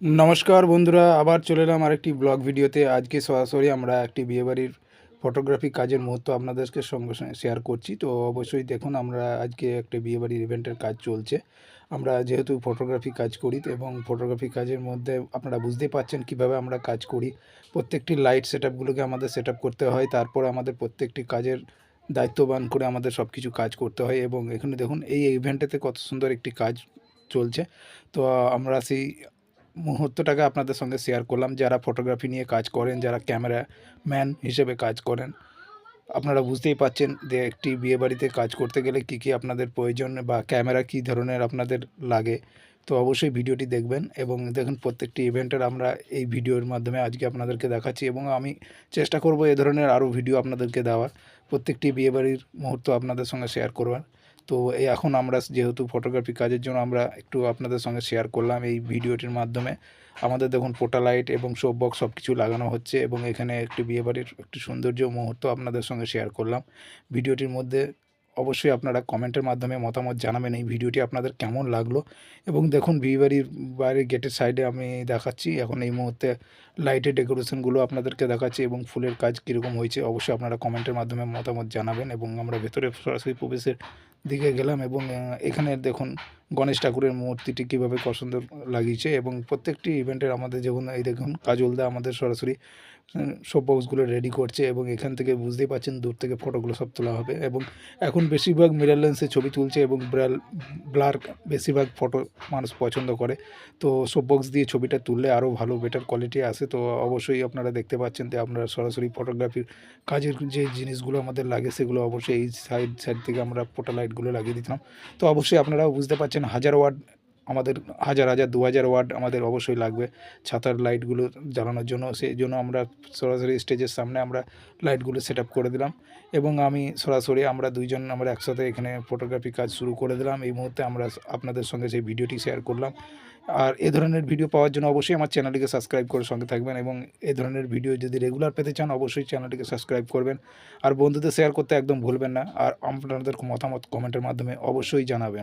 नमस्कार बंधुरा आबार चले एलाम आरेकटी ब्लग भिडियोते। आज के सरासरि आमरा एकटी बिये बाड़िर फटोग्राफि काजेर मुहूर्त आपनादेरके संगे शेयार करछि। तो अवश्यई देखुन आमरा आजके एकटा बिये बाड़िर इभेंटेर काज चलछे। आमरा जेहेतु फटोग्राफि काज करी एबं फटोग्राफि काजेर मध्य आपनारा बुझतेई पारछेन किभाबे आमरा काज करी। प्रत्येकटी लाइट सेटआपगुलोके आमादेर सेटआप करते हय, तारपर आमादेर प्रत्येकटी काजेर दायित्वबान करे आमादेर सबकिछु काज करते हय। एबं एखाने देखुन एई इभेंटेते कत सुंदर एकटी काज चलछे। तो आमरा सेई मुहूर्तटाके आपनादेर संगे शेयार करलाम। जारा फटोग्राफि निये काज करें, जारा क्यामेराम्यान हिसेबे काज करें, আপনারা বুঝতেই পাচ্ছেন যে একটি বিয়েবাড়িতে কাজ করতে গেলে কী কী আপনাদের প্রয়োজন বা ক্যামেরা কী ধরনের আপনাদের লাগে। তো অবশ্যই ভিডিওটি দেখবেন এবং দেখুন প্রত্যেকটি ইভেন্টের আমরা এই ভিডিওর মাধ্যমে আজকে আপনাদেরকে দেখাচ্ছি এবং আমি চেষ্টা করব এ ধরনের আরও ভিডিও আপনাদেরকে দেওয়ার, প্রত্যেকটি বিয়েবাড়ির মুহূর্ত আপনাদের সঙ্গে শেয়ার করবার। তো এই এখন আমরা যেহেতু ফটোগ্রাফি কাজের জন্য আমরা একটু আপনাদের সঙ্গে শেয়ার করলাম এই ভিডিওটির মাধ্যমে। আমাদের দেখুন পোটা লাইট এবং শো বক্স সব কিছু লাগানো হচ্ছে এবং এখানে একটি বিয়েবাড়ির একটি সৌন্দর্য মুহূর্ত আপনাদের সঙ্গে শেয়ার করলাম ভিডিওটির মধ্যে। অবশ্যই আপনারা কমেন্টের মাধ্যমে মতামত জানাবেন এই ভিডিওটি আপনাদের কেমন লাগলো। এবং দেখুন বিয়েবাড়ির বাইরে গেটের সাইডে আমি দেখাচ্ছি এখন এই মুহূর্তে লাইটের ডেকোরেশনগুলো আপনাদেরকে দেখাচ্ছি এবং ফুলের কাজ কীরকম হয়েছে অবশ্যই আপনারা কমেন্টের মাধ্যমে মতামত জানাবেন। এবং আমরা ভেতরে সরাসরি প্রবেশের দিকে গেলাম এবং এখানে দেখুন গণেশ ঠাকুরের মূর্তিটি কীভাবে সুন্দর লাগিয়েছে এবং প্রত্যেকটি ইভেন্টের আমাদের যেমন এই দেখুন কাজলদা আমাদের সরাসরি সব বক্সগুলো রেডি করছে এবং এখান থেকে বুঝতেই পারছেন দূর থেকে ফটোগুলো সব তোলা হবে। এবং এখন বেশিরভাগ মিরর লেন্সে ছবি তুলছে এবং ব্লার বেশিরভাগ ফটো মানুষ পছন্দ করে। তো সব বক্স দিয়ে ছবিটা তুললে আরও ভালো বেটার কোয়ালিটি আসে। তো অবশ্যই আপনারা দেখতে পাচ্ছেন যে আমরা সরাসরি ফটোগ্রাফির কাজের যে জিনিসগুলো আমাদের লাগে সেগুলো অবশ্যই এই সাইড থেকে আমরা ফটো লাইটগুলো লাগিয়ে দিতাম। তো অবশ্যই আপনারাও বুঝতে পারছেন 1000 ওয়াট আমাদের 1000 2000 ওয়াট আমাদের অবশ্যই লাগবে ছাতার লাইটগুলো জ্বালানোর জন্য। সেই জন্য আমরা সরাসরি স্টেজের সামনে আমরা লাইটগুলো সেট আপ করে দিলাম এবং আমি সরাসরি আমরা দুইজন আমরা একসাথে এখানে ফটোগ্রাফি কাজ শুরু করে দিলাম। এই মুহূর্তে আমরা আপনাদের সঙ্গে সেই ভিডিওটি শেয়ার করলাম। আর এ ধরনের ভিডিও পাওয়ার জন্য অবশ্যই আমার চ্যানেলটিকে সাবস্ক্রাইব করে সঙ্গে থাকবেন এবং এ ধরনের ভিডিও যদি রেগুলার পেতে চান অবশ্যই চ্যানেলটিকে সাবস্ক্রাইব করবেন আর বন্ধুদের শেয়ার করতে একদম ভুলবেন না। আর আপনাদের মতামত কমেন্টের মাধ্যমে অবশ্যই জানাবেন।